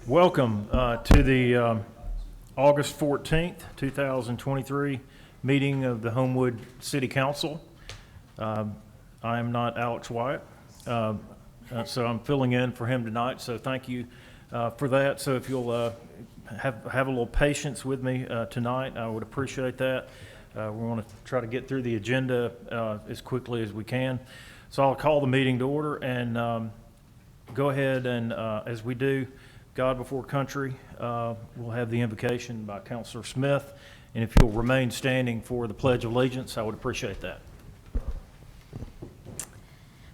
Welcome to the August 14th, 2023 meeting of the Homewood City Council. I am not Alex Wyatt, so I'm filling in for him tonight, so thank you for that. So if you'll have a little patience with me tonight, I would appreciate that. We want to try to get through the agenda as quickly as we can. So I'll call the meeting to order and go ahead and, as we do, God before country, we'll have the invocation by Counselor Smith. And if you'll remain standing for the Pledge of Allegiance, I would appreciate that.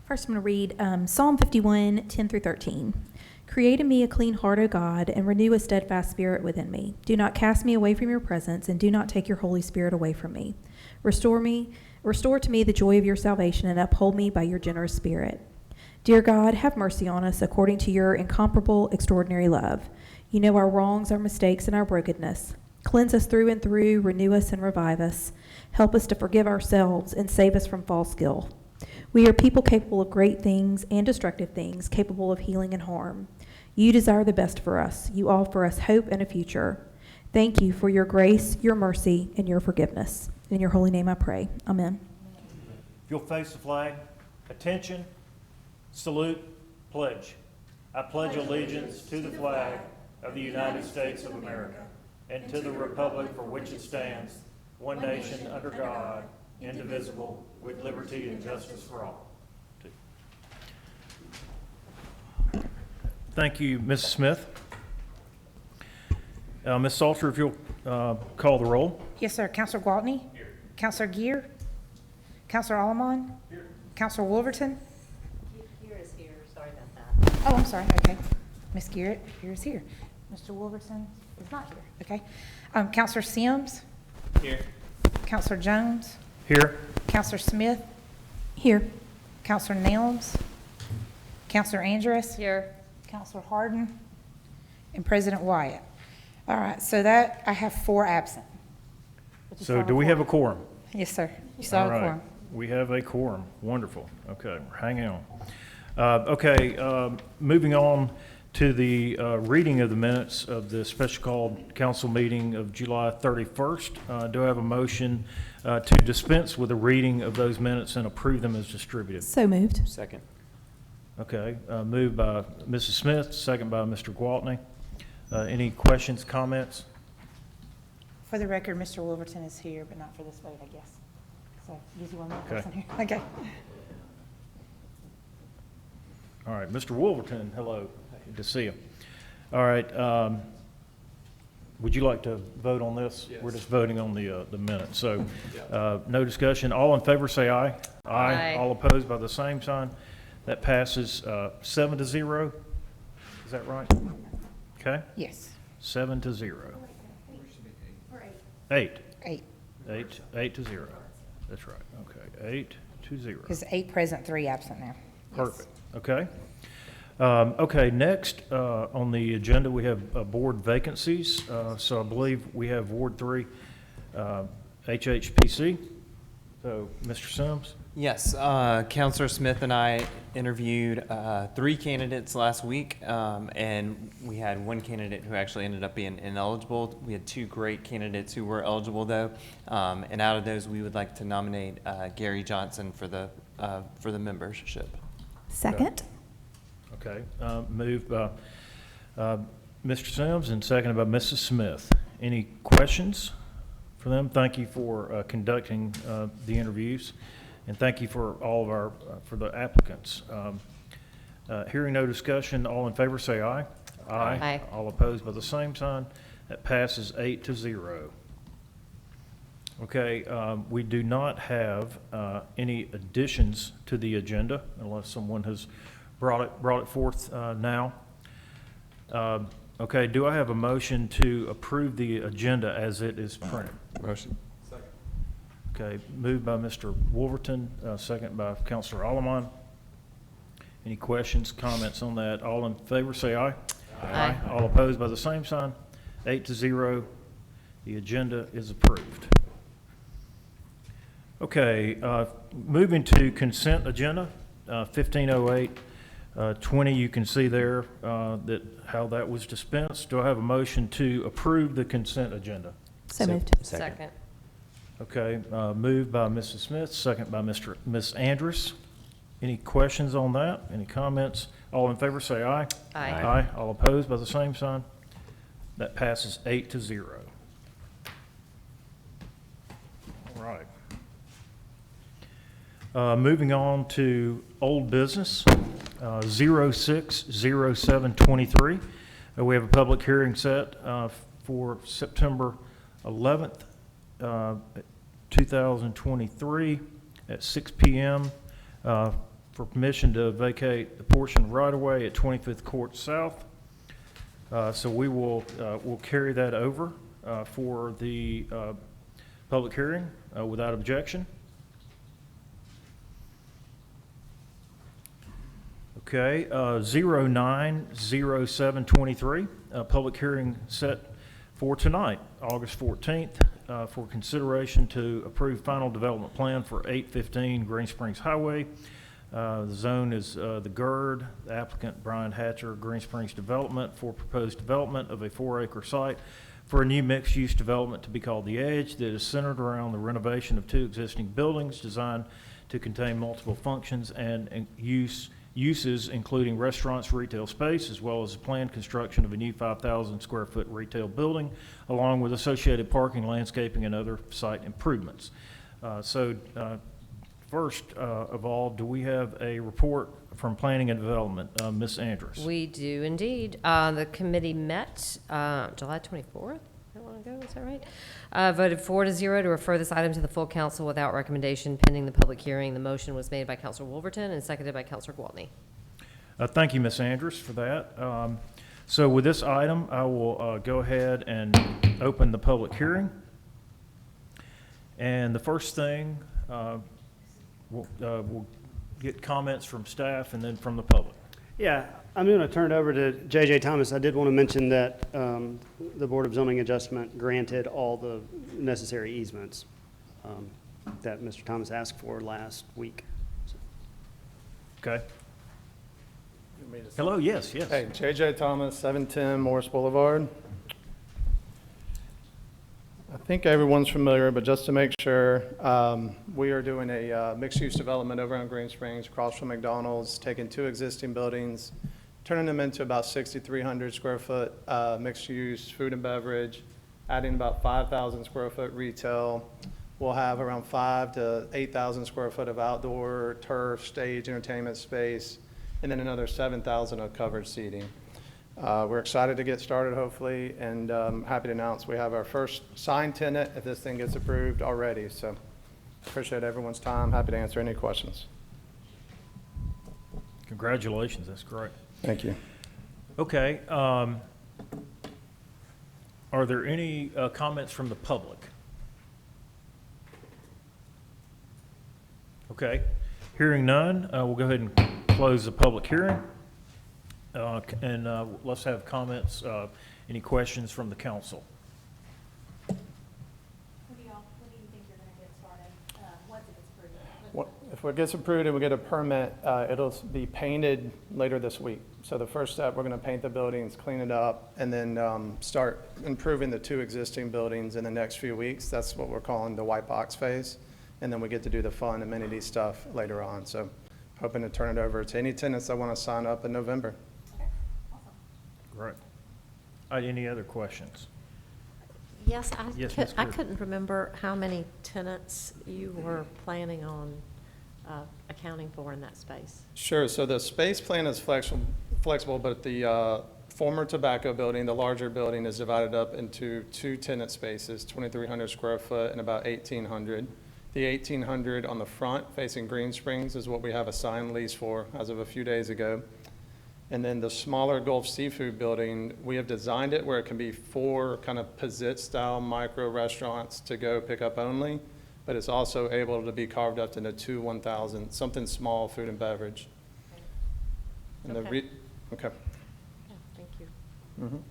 First, I'm going to read Psalm 51, 10 through 13. Create in me a clean heart, O God, and renew a steadfast spirit within me. Do not cast me away from your presence, and do not take your Holy Spirit away from me. Restore to me the joy of your salvation, and uphold me by your generous spirit. Dear God, have mercy on us according to your incomparable, extraordinary love. You know our wrongs, our mistakes, and our brokenness. Cleanse us through and through, renew us and revive us. Help us to forgive ourselves and save us from false guilt. We are people capable of great things and destructive things, capable of healing and harm. You desire the best for us. You offer us hope and a future. Thank you for your grace, your mercy, and your forgiveness. In your holy name I pray. Amen. If you'll face the flag, attention. Salute, pledge. I pledge allegiance to the flag of the United States of America and to the republic for which it stands, one nation under God, indivisible, with liberty and justice for all. Thank you, Mrs. Smith. Ms. Salter, if you'll call the roll. Yes, sir. Counselor Gwaltney? Here. Counselor Geer? Counselor Allemon? Here. Counselor Wolverton? Oh, I'm sorry. Okay. Ms. Garrett here is here. Mr. Wolverton is not here. Okay. Counselor Sims? Here. Counselor Jones? Here. Counselor Smith? Here. Counselor Nelms? Counselor Andrus? Here. Counselor Harden? And President Wyatt. All right. So that I have 4 absent. So do we have a quorum? Yes, sir. You saw a quorum. We have a quorum. Wonderful. Okay. We're hanging on. Moving on to the reading of the minutes of the special called council meeting of July 31st. Do I have a motion to dispense with the reading of those minutes and approve them as distributed? So moved. Second. Okay, moved by Mrs. Smith, second by Mr. Gwaltney. Any questions, comments? For the record, Mr. Wolverton is here, but not for this vote, I guess. So usually one more person here. Okay. All right, Mr. Wolverton, hello. Good to see you. All right, would you like to vote on this? Yes. We're just voting on the minutes. So no discussion. All in favor say aye. Aye. All opposed by the same sign. That passes 7-0. Is that right? Okay. Yes. 7-0. 8. 8. 8-0. That's right. Okay. 8-0. Because 8 present, 3 absent now. Perfect. Okay. Okay, next on the agenda we have board vacancies. So I believe we have Ward 3 HHPC. So Mr. Sims? Yes, Counselor Smith and I interviewed 3 candidates last week, and we had 1 candidate who actually ended up being ineligible. We had 2 great candidates who were eligible, though, and out of those, we would like to nominate Gary Johnson for the membership. Second. Okay. Moved by Mr. Sims and seconded by Mrs. Smith. Any questions for them? Thank you for conducting the interviews, and thank you for all of our for the applicants. Hearing no discussion, all in favor say aye. Aye. All opposed by the same sign. That passes 8-0. Okay, we do not have any additions to the agenda unless someone has brought it forth now. Okay, do I have a motion to approve the agenda as it is printed? Motion. Okay, moved by Mr. Wolverton, second by Counselor Allemon. Any questions, comments on that? All in favor say aye. Aye. All opposed by the same sign. 8-0. The agenda is approved. Okay, moving to consent agenda, 1508 20, you can see there that how that was dispensed. Do I have a motion to approve the consent agenda? So moved. Second. Okay, moved by Mrs. Smith, second by Ms. Andrus. Any questions on that? Any comments? All in favor say aye. Aye. Aye. All opposed by the same sign. That passes 8-0. All right. Moving on to old business, 06/07/23. We have a public hearing set for September 11th, 2023 at 6 p.m. For permission to vacate the portion of right-of-way at 25th Court South. So we will we'll carry that over for the public hearing without objection. Okay, 09/07/23, public hearing set for tonight, August 14th, for consideration to approve final development plan for 815 Green Springs Highway. The zone is the GERD, the applicant Brian Hatcher, Green Springs Development, for proposed development of a 4-acre site for a new mixed-use development to be called The Edge that is centered around the renovation of 2 existing buildings designed to contain multiple functions and uses including restaurants, retail space, as well as the planned construction of a new 5,000 square foot retail building, along with associated parking, landscaping, and other site improvements. First of all, do we have a report from Planning and Development? Ms. Andrus. We do indeed. The committee met July 24th, that long ago, is that right? Voted 4-0 to refer this item to the full council without recommendation pending the public hearing. The motion was made by Councilor Wolverton and seconded by Councilor Gwaltney. Thank you, Ms. Andrus, for that. So with this item, I will go ahead and open the public hearing. And the first thing, we'll get comments from staff and then from the public. Yeah, I'm going to turn it over to J.J. Thomas. I did want to mention that the Board of Zoning Adjustment granted all the necessary easements that Mr. Thomas asked for last week. Okay. Hello, yes. Hey, J.J. Thomas, 710 Morris Boulevard. I think everyone's familiar, but just to make sure, we are doing a mixed-use development over on Green Springs, across from McDonald's, taking 2 existing buildings, turning them into about 6,300 square foot mixed-use food and beverage, adding about 5,000 square foot retail. We'll have around 5,000 to 8,000 square foot of outdoor turf, stage, entertainment space, and then another 7,000 of covered seating. We're excited to get started, hopefully, and happy to announce we have our first signed tenant if this thing gets approved already. So appreciate everyone's time. Happy to answer any questions. Congratulations, that's great. Thank you. Okay, are there any comments from the public? Okay, hearing none, we'll go ahead and close the public hearing. Let's have comments, any questions from the council? What do you think you're going to get started once it gets approved? If it gets approved and we get a permit, it'll be painted later this week. So the first step, we're going to paint the buildings, clean it up, and then start improving the 2 existing buildings in the next few weeks. That's what we're calling the white box phase. And then we get to do the fun amenity stuff later on. So hoping to turn it over to any tenants that want to sign up in November. Great. Any other questions? Yes, Yes, Ms. I Greer. couldn't remember how many tenants you were planning on accounting for in that space. Sure. So the space plan is flexible, but the former tobacco building, the larger building, is divided up into 2 tenant spaces, 2,300 square foot and about 1,800. The 1,800 on the front facing Green Springs is what we have a signed lease for as of a few days ago. And then the smaller Gulf Seafood building, we have designed it where it can be 4 kind of Pizzit-style micro restaurants to go pick up only, but it's also able to be carved up into 2 1,000, something small, food and beverage. And Okay. okay. Yeah, thank you. Mhm.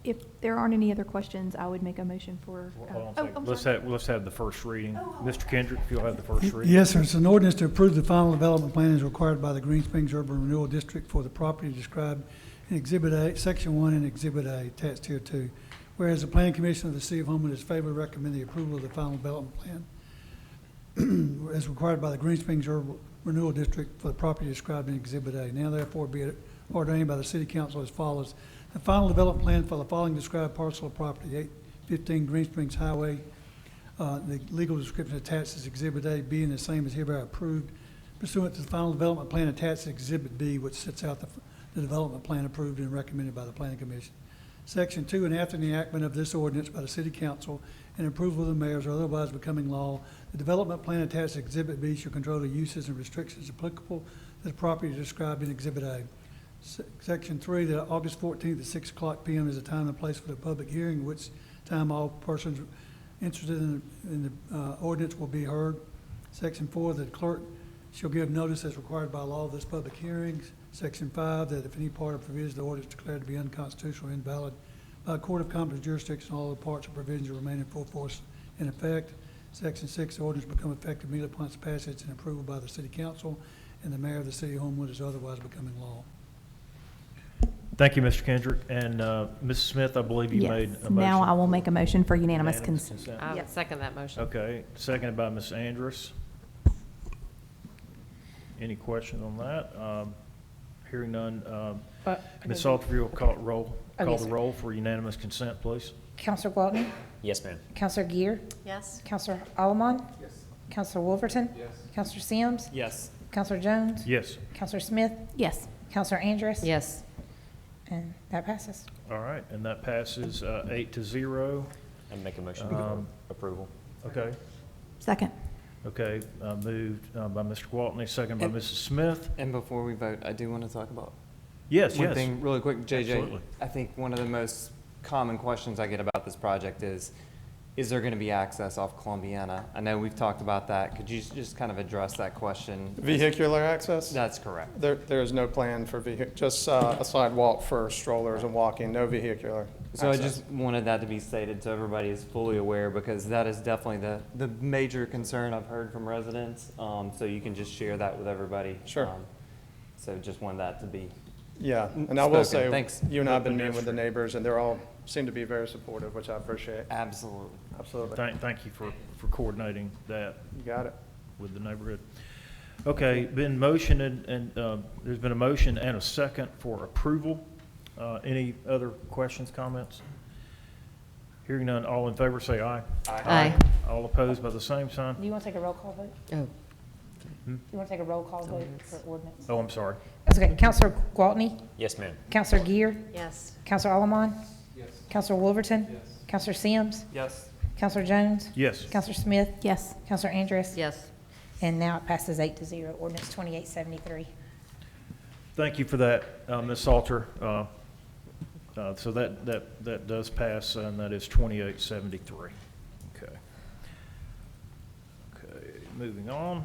If there aren't any other questions, I would make a motion for. Hold on a Oh, second. I'm Let's sorry. have the first reading. Mr. Kendrick, if you'll have the first reading. Yes, sir. It's an ordinance to approve the final development plan as required by the Green Springs Urban Renewal District for the property described in Exhibit A, Section 1 and Exhibit A, attached here too. Whereas the Planning Commission of the City of Homewood is favorably recommend the approval of the final development plan as required by the Green Springs Urban Renewal District for the property described in Exhibit A. Now therefore be it ordained by the City Council as follows. The final development plan for the following described parcel of property, 815 Green Springs Highway, the legal description attached is Exhibit A, being the same as hereby approved pursuant to the final development plan attached to Exhibit B, which sets out the development plan approved and recommended by the Planning Commission. Section 2, and after the enactment of this ordinance by the City Council and approval of the mayors or otherwise becoming law, the development plan attached to Exhibit B shall control the uses and restrictions applicable to the property described in Exhibit A. Section 3, that August 14th at 6 o'clock p.m. is the time and place for the public hearing, which time all persons interested in the ordinance will be heard. Section 4, that the clerk shall give notice as required by law of this public hearings. Section 5, that if any part or provision of the ordinance declared to be unconstitutional or invalid by a court of competent jurisdiction, all the parts or provisions remain in full force in effect. Section 6, the ordinance become effective immediately upon its passage and approval by the City Council and the Mayor of the City of Homewood is otherwise becoming law. Thank you, Mr. Kendrick. And Mrs. Smith, I believe you made Yes, a motion. now I will make a motion for unanimous Unanimous consent. I would Yes. second that motion. Okay, seconded by Ms. Andrus. Any question on that? Hearing none, Ms. Salter, if you'll call Oh, yes, the sir. roll for unanimous consent, please. Counselor Gwaltney? Yes, ma'am. Counselor Gear? Yes? Counselor Alomon? Yes. Counselor Wolverton? Yes. Counselor Sims? Yes. Counselor Jones? Yes. Counselor Smith? Yes. Counselor Andrus? Yes. And that passes. All right, and that passes 8-0. I make a motion for approval. Okay. Second. Okay, moved by Mr. Gwaltney, seconded by Mrs. Smith. And before we vote, I do want to talk about Yes, one yes. thing really quick, JJ. Absolutely. I think one of the most common questions I get about this project is there going to be access off Columbiana? I know we've talked about that. Could you just kind of address that question? Vehicular access? That's correct. There is no plan for just a sidewalk for strollers and walking, no vehicular So I access. just wanted that to be stated so everybody is fully aware, because that is definitely the major concern I've heard from residents. So you can just share that with everybody. Sure. So just wanted that to be, Yeah, and I will say, Spoken. Thanks. you and I have been meeting with the neighbors, and they're all, seem to be very supportive, which I appreciate. absolutely. Absolutely. Thank you for coordinating that You got it. with the neighborhood. Okay, been motioned and there's been a motion and a second for approval. Any other questions, comments? Hearing none, all in favor say aye. Aye. All opposed by the same sign? Do you want to take a roll call vote? Oh, You want to take a roll call vote for ordinance? Oh, I'm sorry. That's okay. Counselor Gwaltney? Yes, ma'am. Counselor Gear? Yes. Counselor Alomon? Yes. Counselor Wolverton? Yes. Counselor Sims? Yes. Counselor Jones? Yes. Counselor Smith? Yes. Counselor Andrus? yes. And now it passes 8-0, ordinance 2873. Thank you for that, Ms. Salter. So that does pass, and that is 2873. Okay. Okay, moving on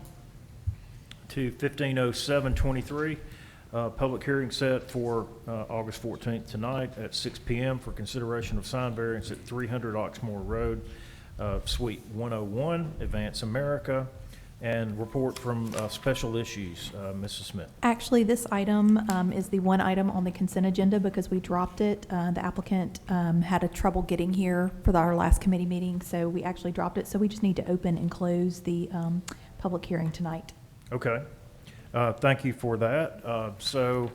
to 150723. Public hearing set for August 14th tonight at 6 p.m. for consideration of sign variance at 300 Oxmoor Road, Suite 101, Advance America, and report from Special Issues, Mrs. Smith. Actually, this item is the one item on the consent agenda because we dropped it. The applicant had a trouble getting here for our last committee meeting, so we actually dropped it. So we just need to open and close the public hearing tonight. Okay. Thank you for that. So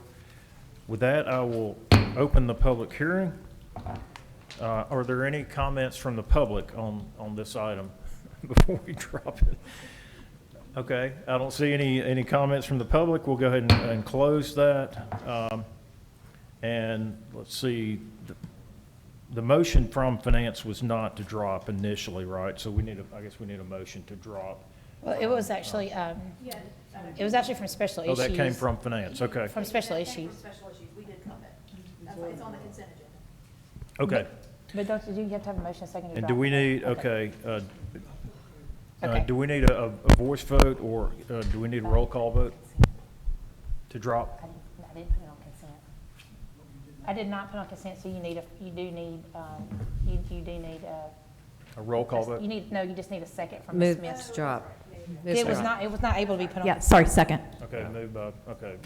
with that, I will open the public hearing. Are there any comments from the public on this item before we drop it? Okay, I don't see any comments from the public. We'll go ahead and close that. And let's see, the motion from finance was not to drop initially, right? So I guess we need a motion to drop. Well, it was actually from special Oh, issues. that came from finance, okay. From special issues. Special issues, we did come back. That's why it's on the consent agenda. Okay. But don't you have to have a motion second to And drop? do we it? need, okay, Okay. do we need a voice vote, or do we need a roll call vote to drop? I didn't put it on consent. I did not put on consent, so you do need A roll call vote? you just need a second from Ms. Move Smith. to drop. It was not able to be put on. Yeah, sorry, second. Okay, moved by, okay.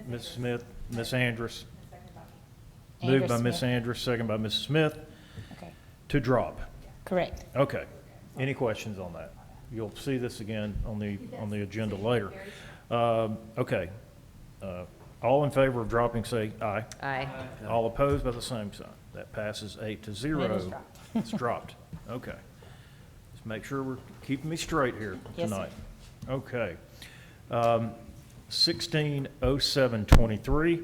Ms. Smith, Ms. Andrus. Moved by Ms. Andrus, second by Mrs. Smith, Okay, to drop. correct. Okay. Any questions on that? You'll see this again on the agenda later. Okay. All in favor of dropping, say aye. Aye. All opposed by the same sign. That passes 8-0. It is dropped. It's dropped. Okay. Just make sure we're keeping me straight here Yes, sir. tonight. Okay. 160723,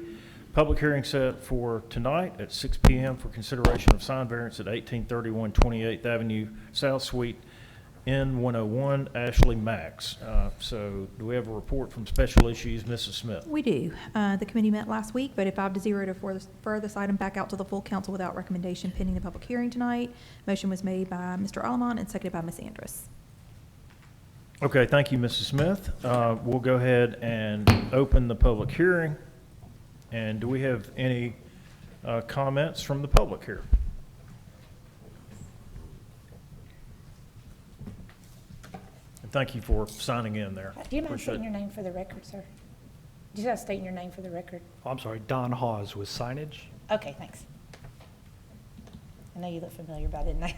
public hearing set for tonight at 6 PM for consideration of sign variance at 1831 28th Avenue South Suite N101 Ashley Max. So do we have a report from Special Issues, Mrs. Smith? We do. The committee met last week, voted 5-0 to refer this item back out to the full council without recommendation pending the public hearing tonight. Motion was made by Mr. Allemont and seconded by Ms. Andrus. Okay, thank you, Mrs. Smith. We'll go ahead and open the public hearing. And do we have any comments from the public here? And thank you for signing in there. Do you mind Appreciate stating your name for the record, sir? Just gotta state your name for the record. I'm sorry, Don Hawes with signage. Okay, thanks. I know you look familiar, but I didn't know.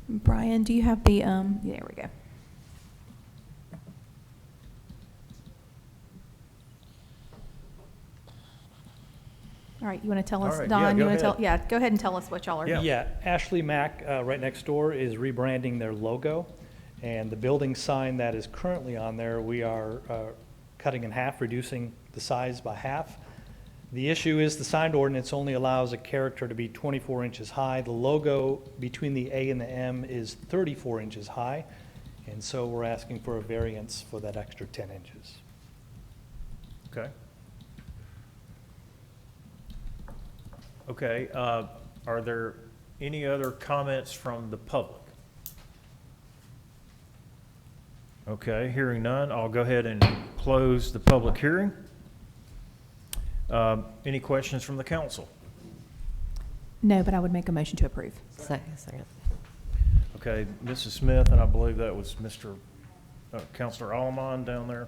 Brian, do you have the, there we go. All right, you want to tell us, All right, Don? yeah, You go want to tell? ahead. Yeah, go ahead and tell us what y'all are. Yeah. Yeah, Ashley Mack, right next door, is rebranding their logo. And the building sign that is currently on there, we are cutting in half, reducing the size by half. The issue is the sign ordinance only allows a character to be 24 inches high. The logo between the A and the M is 34 inches high. And so we're asking for a variance for that extra 10 inches. Okay. Okay, are there any other comments from the public? Okay, hearing none, I'll go ahead and close the public hearing. Any questions from the council? No, but I would make a motion to approve. Second. Okay, Mrs. Smith, and I believe that was Mr. Counselor Allemond down there,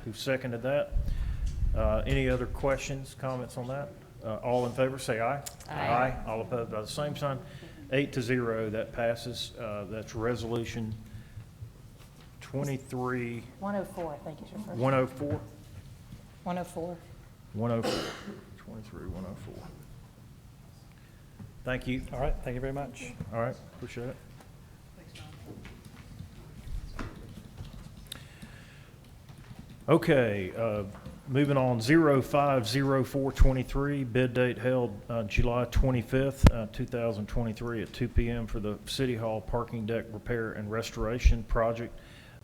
who seconded that. Any other questions, comments on that? All in favor, say aye. Aye. All opposed by the same sign. 8-0, that passes. That's resolution 23, 104, I think is your first. 104? 104. 104. 23, 104. Thank you. All right, thank you very much. All right, appreciate it. Okay, moving on, 050423, bid date held July 25th, 2023 at 2 PM for the City Hall parking deck repair and restoration project.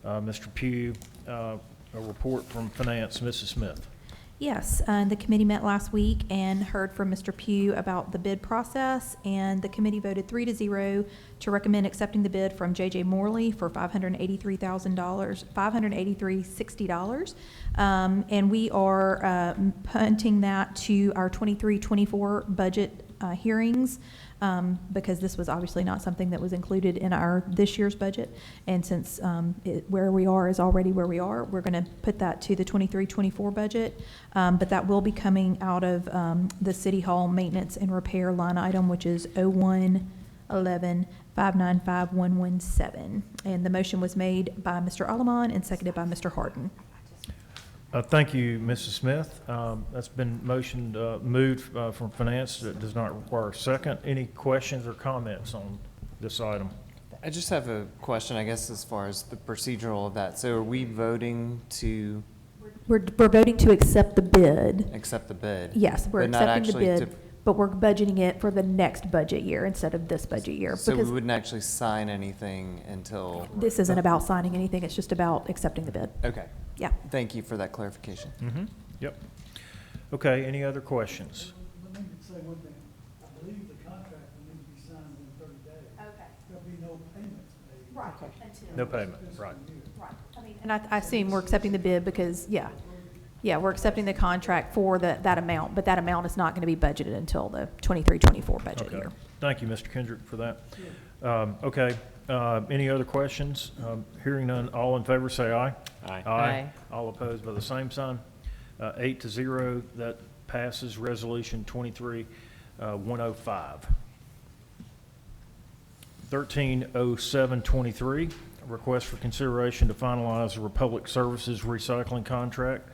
Mr. Pugh, a report from Finance, Mrs. Smith. Yes, the committee met last week and heard from Mr. Pugh about the bid process, and the committee voted 3-0 to recommend accepting the bid from J.J. Morley for $583,60. And we are punting that to our 23-24 budget hearings, because this was obviously not something that was included in our this year's budget. And since where we are is already where we are, we're going to put that to the 23-24 budget. But that will be coming out of the City Hall maintenance and repair line item, which is 01-11-595-117. And the motion was made by Mr. Allemond and seconded by Mr. Harden. Thank you, Mrs. Smith. That's been moved from Finance. That does not require a second. Any questions or comments on this item? I just have a question, I guess, as far as the procedural of that. So are we voting to We're voting to accept the bid. accept the bid? Yes, we're but not accepting the actually bid, but we're budgeting it for the next budget year instead of this budget year. So we Because wouldn't actually sign anything until, this isn't about signing anything, it's just about accepting the bid. okay. Yeah. Thank you for that clarification. Mm-hmm. Yep. Okay, any other questions? Let me say one thing. I believe the contract will need to be signed within 30 days. Okay. There'll be no payments made. Right. No payment, right. Right. I mean, and I assume we're accepting the bid because, yeah, Yeah, we're accepting the contract for that amount, but that amount is not going to be budgeted until the 23-24 budget Okay. year. Thank you, Mr. Kendrick, for that. Okay, any other questions? Hearing none, all in favor say aye. Aye. Aye. All opposed by the same sign. 8-0, that passes. Resolution 23-105. 130723, request for consideration to finalize the Republic Services recycling contract.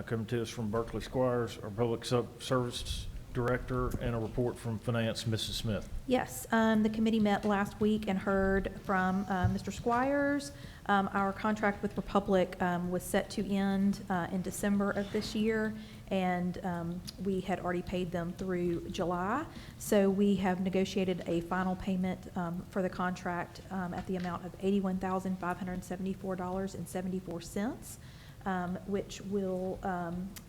Coming to us from Berkeley Squires, our Public Service Director, and a report from Finance, Mrs. Smith. Yes, the committee met last week and heard from Mr. Squires. Our contract with Republic was set to end in December of this year, and we had already paid them through July. So we have negotiated a final payment for the contract at the amount of $81,574.74. Which will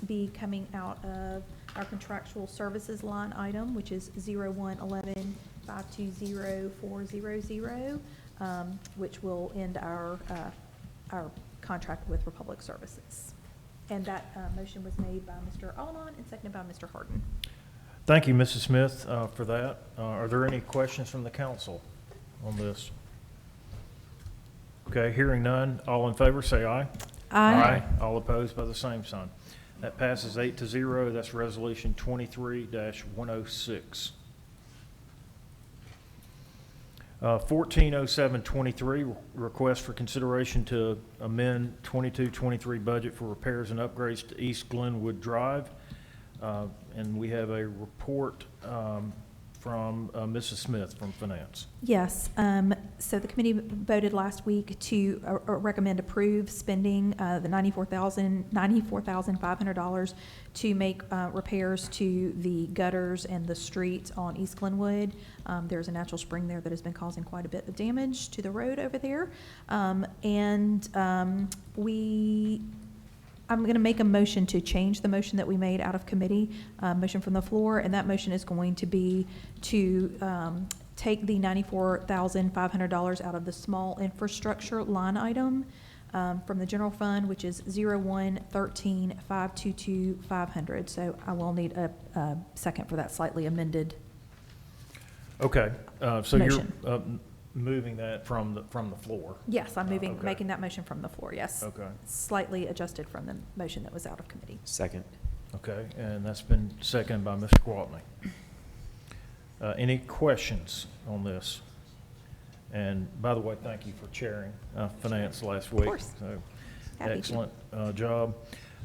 be coming out of our contractual services line item, which is 0111-520-400, which will end our contract with Republic Services. And that motion was made by Mr. Alman and seconded by Mr. Harden. Thank you, Mrs. Smith, for that. Are there any questions from the council on this? Okay, hearing none, all in favor say aye. Aye. All opposed by the same sign. That passes 8-0. That's resolution 23-106. 140723, request for consideration to amend 22-23 budget for repairs and upgrades to East Glenwood Drive. And we have a report from Mrs. Smith from Finance. Yes, so the committee voted last week to recommend approve spending the $94,500 to make repairs to the gutters and the streets on East Glenwood. There's a natural spring there that has been causing quite a bit of damage to the road over there. I'm going to make a motion to change the motion that we made out of committee, motion from the floor, and that motion is going to be to take the $94,500 out of the small infrastructure line item from the general fund, which is 0113-522-500. So I will need a second for that slightly amended. Okay, so Motion. you're moving that from the floor? Yes, I'm Okay. making that motion from the floor, yes. Okay. Slightly adjusted from the motion that was out of committee. Second. Okay, and that's been seconded by Mr. Gwaltney. Any questions on this? And by the way, thank you for chairing finance last week. Of course. So, Happy to. excellent job.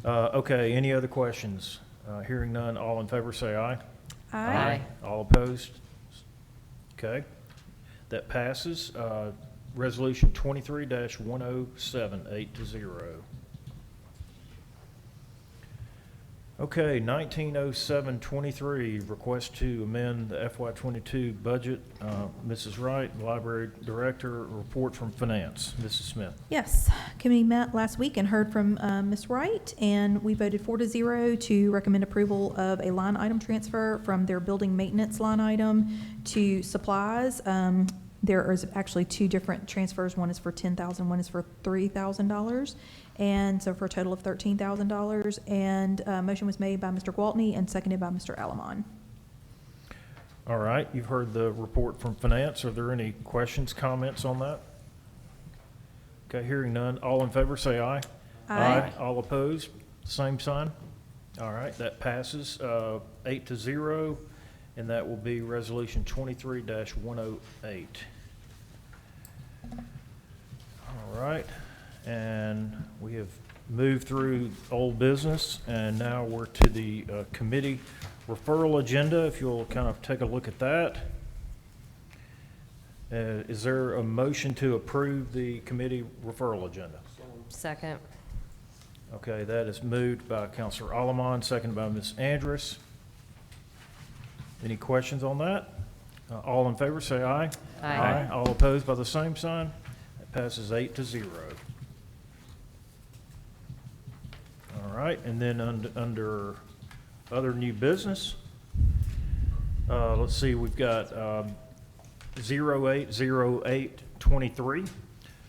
Okay, any other questions? Hearing none, all in favor say aye. Aye. All opposed? Okay, that passes. Resolution 23-107, 8-0. Okay, 190723, request to amend the FY22 budget. Mrs. Wright, Library Director, report from Finance. Mrs. Smith. Yes, committee met last week and heard from Ms. Wright, and we voted 4-0 to recommend approval of a line item transfer from their building maintenance line item to supplies. There is actually two different transfers. One is for $10,000, one is for $3,000. And so for a total of $13,000. And a motion was made by Mr. Gwaltney and seconded by Mr. Alamon. All right, you've heard the report from Finance. Are there any questions, comments on that? Okay, hearing none. All in favor say aye. Aye. All opposed, same sign. All right, that passes 8-0, and that will be resolution 23-108. All right, and we have moved through old business, and now we're to the committee referral agenda. If you'll kind of take a look at that. Is there a motion to approve the committee referral agenda? Second. Okay, that is moved by Counselor Alamon, seconded by Ms. Andrus. Any questions on that? All in favor, say aye. Aye. All opposed by the same sign. That passes 8-0. All right, and then under other new business, let's see, we've got 080823,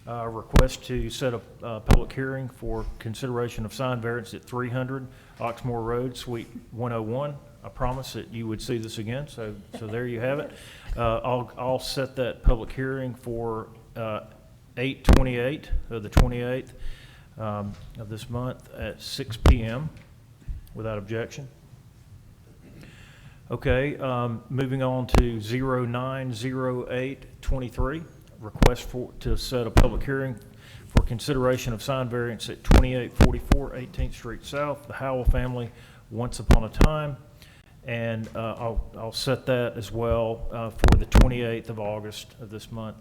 Request to set a public hearing for consideration of sign variance at 300 Oxmoor Road, Suite 101. I promise that you would see this again, so there you have it. I'll set that public hearing for 8/28 of the 28th of this month at 6 p.m. without objection. Okay, moving on to 09/08/23, request to set a public hearing for consideration of sign variance at 2844 18th Street South, the Howell family, Once Upon a Time. And I'll set that as well for the 28th of August of this month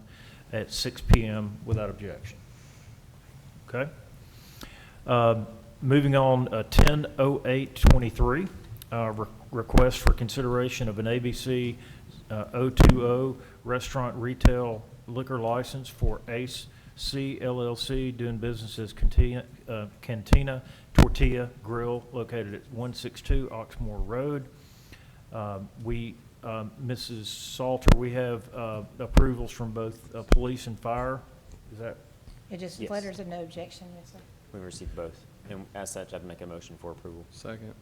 at 6 p.m. without objection. Okay? Moving on, 10/08/23, request for consideration of an ABC 020 restaurant retail liquor license for Ace C LLC, doing business as Cantina Tortilla Grill, located at 162 Oxmoor Road. Mrs. Salter, we have approvals from both police and fire. Is that? It just Yes. letters of no objection, yes, sir. We received both, and as such, I'd make a motion for approval. Second.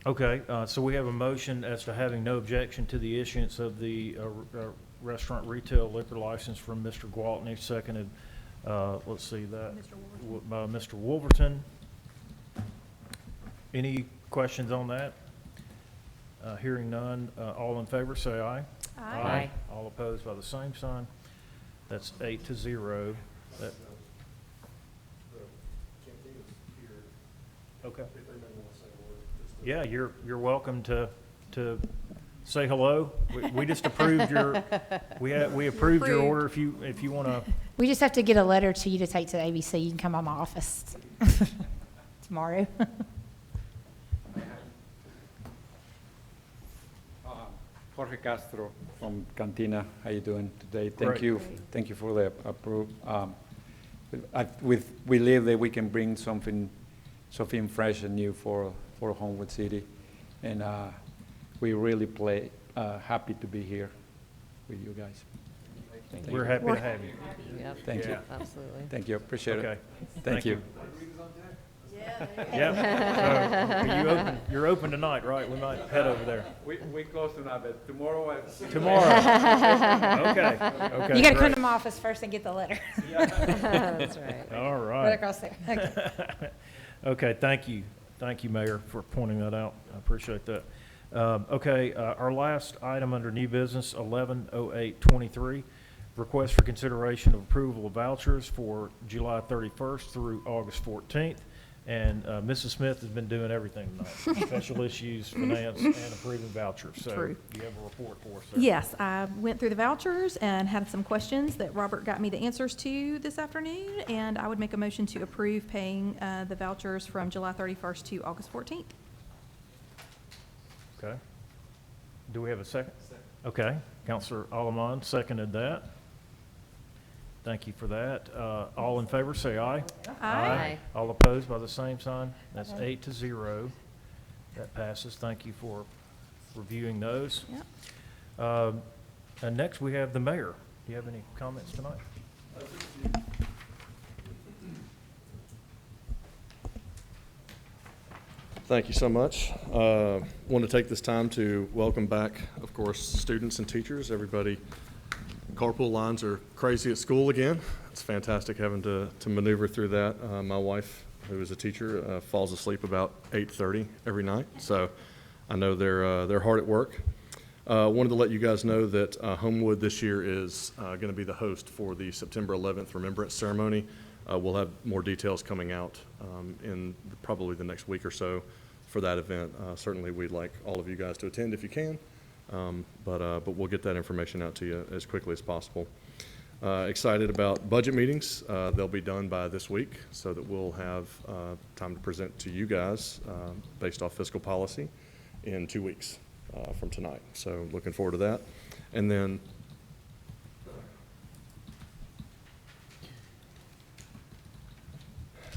Okay, so we have a motion as to having no objection to the issuance of the restaurant retail liquor license from Mr. Gwaltney, seconded, let's see that, by Mr. Wolverton. Any questions on that? Hearing none, all in favor, say aye. Aye. All opposed by the same sign. That's 8-0. That- Okay. Yeah, you're welcome to say hello. We just approved we approved your order. If you want to. We just have to get a letter to you to take to the ABC. You can come by my office tomorrow. Jorge Castro from Cantina. How you doing today? Great. Thank you for the approval. We believe that we can bring something fresh and new for Homewood City, and we really happy to be here with you guys. We're happy to have you. Yep. Thank you. Absolutely. Thank you. Appreciate Okay. it. Thank you. Yeah. You're open tonight, right? We might head over there. We close tonight, but tomorrow. Tomorrow. Okay. Okay. You got to come great. to my office first and get the letter. That's right. All Right right. across there. Okay. Okay, thank you. Thank you, Mayor, for pointing that out. I appreciate that. Okay, our last item under new business, 11/08/23, request for consideration of approval of vouchers for July 31st through August 14th. And Mrs. Smith has been doing everything tonight, special issues, finance, and approving vouchers. So True. you have a report for us there. Yes, I went through the vouchers and had some questions that Robert got me the answers to this afternoon, and I would make a motion to approve paying the vouchers from July 31st to August 14th. Okay. Do we have a second? Okay. Counselor Alamán seconded that. Thank you for that. All in favor, say aye. Aye. All opposed by the same sign. That's 8-0. That passes. Thank you for reviewing those. Yep. And next, we have the mayor. Do you have any comments tonight? Thank you so much. Want to take this time to welcome back, of course, students and teachers. Everybody, carpool lines are crazy at school again. It's fantastic having to maneuver through that. My wife, who is a teacher, falls asleep about 8:30 every night, so I know they're hard at work. Wanted to let you guys know that Homewood this year is going to be the host for the September 11th Remembrance Ceremony. We'll have more details coming out in probably the next week or so for that event. Certainly, we'd like all of you guys to attend if you can, but we'll get that information out to you as quickly as possible. Excited about budget meetings. They'll be done by this week so that we'll have time to present to you guys based off fiscal policy in 2 weeks from tonight. So looking forward to that. And then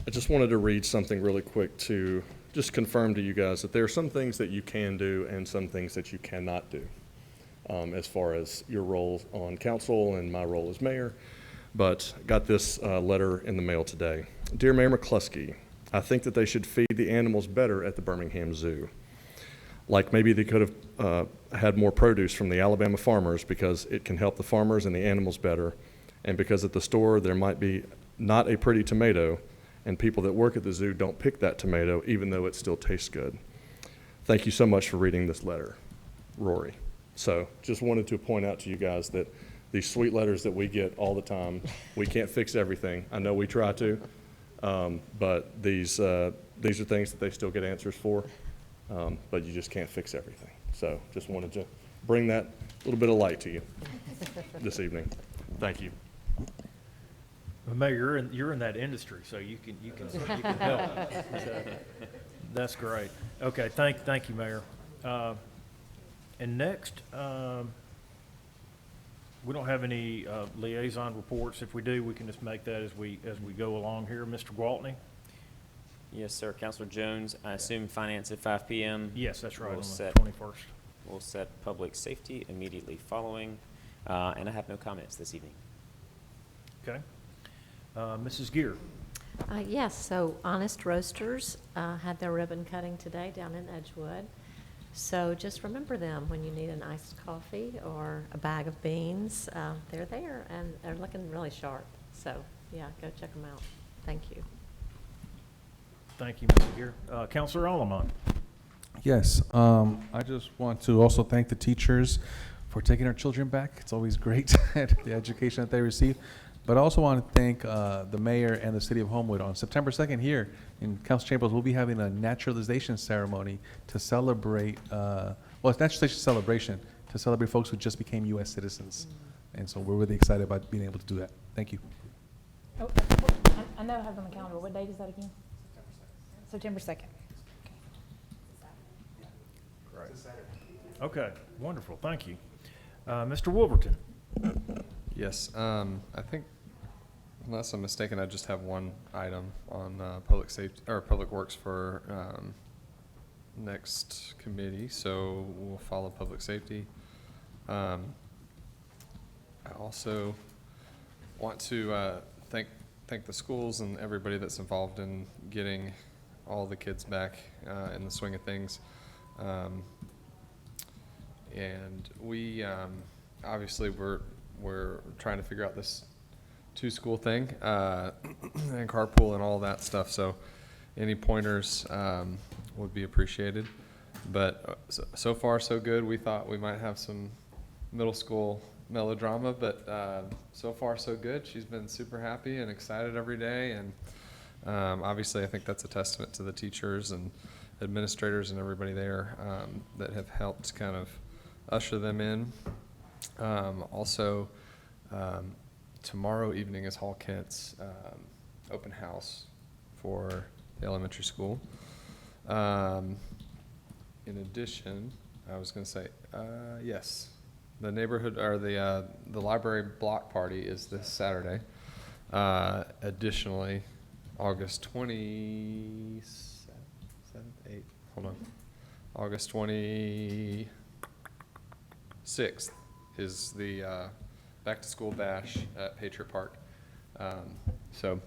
I just wanted to read something really quick to just confirm to you guys that there are some things that you can do and some things that you cannot do as far as your role on council and my role as mayor. but got this letter in the mail today. Dear Mayor McCluskey, I think that they should feed the animals better at the Birmingham Zoo. Like maybe they could have had more produce from the Alabama farmers, because it can help the farmers and the animals better. And because at the store there might be not a pretty tomato, and people that work at the zoo don't pick that tomato even though it still tastes good. Thank you so much for reading this letter, Rory. So just wanted to point out to you guys that these sweet letters that we get all the time, we can't fix everything. I know we try to, but these are things that they still get answers for, but you just can't fix everything. So just wanted to bring that little bit of light to you this evening. Thank you. Well, Mayor, you're in that industry, so you can help. So, that's great. Okay, thank you, Mayor. And next, we don't have any liaison reports. If we do, we can just make that as we go along here. Mr. Gwaltney? Yes, sir. Counselor Jones, I assume finance at 5 p.m. Yes, that's right, We'll on the set- 21st. We'll set public safety immediately following, and I have no comments this evening. Okay. Mrs. Gear? Yes, so Honest Roasters had their ribbon cutting today down in Edgewood. So just remember them when you need an iced coffee or a bag of beans. They're there, and they're looking really sharp. So, yeah, go check them out. Thank you. Thank you, Mrs. Gear. Counselor Allamont? Yes, I just want to also thank the teachers for taking our children back. It's always great, the education that they receive. But I also want to thank the mayor and the city of Homewood. On September 2nd here in Council Chambers, we'll be having a naturalization ceremony to celebrate, it's naturalization celebration, to celebrate folks who just became U.S. citizens. And so we're really excited about being able to do that. Thank you. Oh, I know I have it on the calendar. What date is that again? September 2nd. Great. Okay, wonderful, thank you. Mr. Wolverton? Yes, I think, unless I'm mistaken, I just have one item on public safety or public works for next committee, so we'll follow public safety. I also want to thank the schools and everybody that's involved in getting all the kids back in the swing of things. And we obviously we're trying to figure out this two-school thing and carpool and all that stuff. So any pointers would be appreciated. But so far so good. We thought we might have some middle school melodrama, but so far so good. She's been super happy and excited every day, and obviously I think that's a testament to the teachers and administrators and everybody there that have helped kind of usher them in. Also, tomorrow evening is Hall Kent's open house for the elementary school. In addition, I was going to say, yes, the neighborhood or the library block party is this Saturday. Additionally, August 27th, 8th, hold on, August 26th is the back to school bash at Patriot Park. So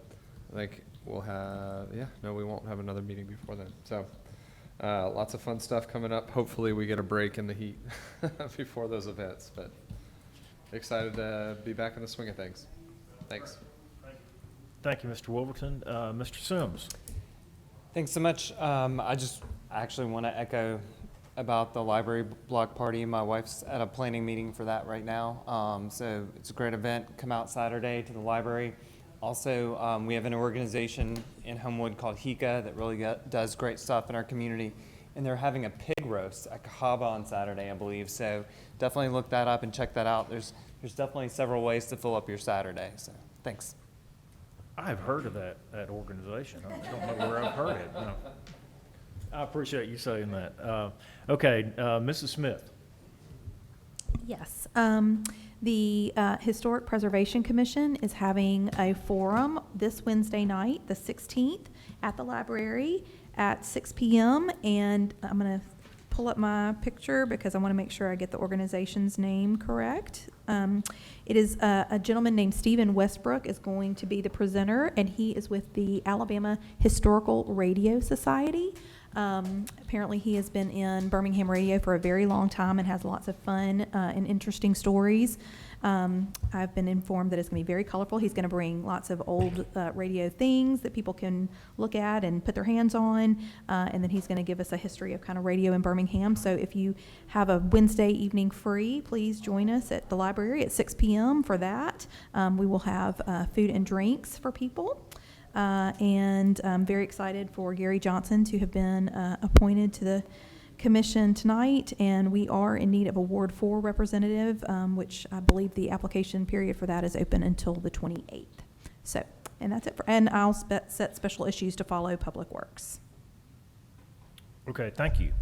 I think we'll have, we won't have another meeting before then. So lots of fun stuff coming up. Hopefully we get a break in the heat before those events, but excited to be back in the swing of things. Thanks. Thank you, Mr. Wolverton. Mr. Sims? Thanks so much. I actually want to echo about the library block party. My wife's at a planning meeting for that right now. So it's a great event. Come out Saturday to the library. Also, we have an organization in Homewood called HICA that really does great stuff in our community. And they're having a pig roast at Cahaba on Saturday, I believe. So definitely look that up and check that out. There's definitely several ways to fill up your Saturday. So thanks. I've heard of that organization. I don't know where I've heard it. No. I appreciate you saying that. Okay, Mrs. Smith? Yes. The Historic Preservation Commission is having a forum this Wednesday night, the 16th, at the library at 6 p.m. And I'm going to pull up my picture because I want to make sure I get the organization's name correct. It is a gentleman named Stephen Westbrook is going to be the presenter, and he is with the Alabama Historical Radio Society. Apparently, he has been in Birmingham radio for a very long time and has lots of fun and interesting stories. I've been informed that it's going to be very colorful. He's going to bring lots of old radio things that people can look at and put their hands on, and then he's going to give us a history of kind of radio in Birmingham. So if you have a Wednesday evening free, please join us at the library at 6 p.m. for that. We will have food and drinks for people. And I'm very excited for Gary Johnson to have been appointed to the commission tonight, and we are in need of a Ward 4 representative, which I believe the application period for that is open until the 28th. So, and that's it. And I'll set special issues to follow Public Works. Okay, thank you.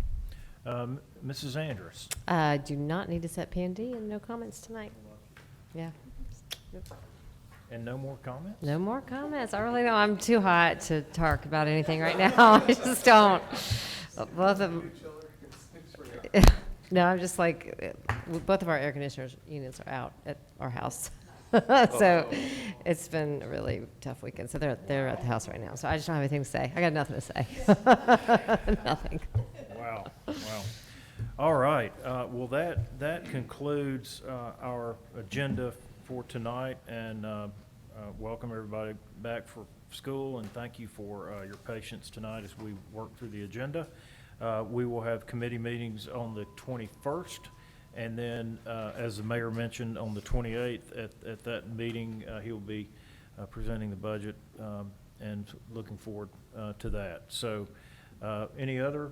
Mrs. Andrus? I do not need to set P&D and no comments tonight. Yeah. And no more comments? No more comments. I really don't. I'm too hot to talk about anything right now. I just don't. Both of them. No, I'm just like, both of our air conditioners units are out at our house. So it's been a really tough weekend. So they're at the house right now. So I just don't have anything to say. I got nothing to say. Nothing. Wow. All right. Well, that concludes our agenda for tonight, and welcome everybody back for school, and thank you for your patience tonight as we work through the agenda. We will have committee meetings on the 21st, and then, as the mayor mentioned, on the 28th, at that meeting, he will be presenting the budget, and looking forward to that. So, any other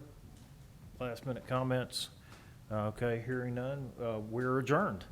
last-minute comments? Okay, hearing none, we're adjourned.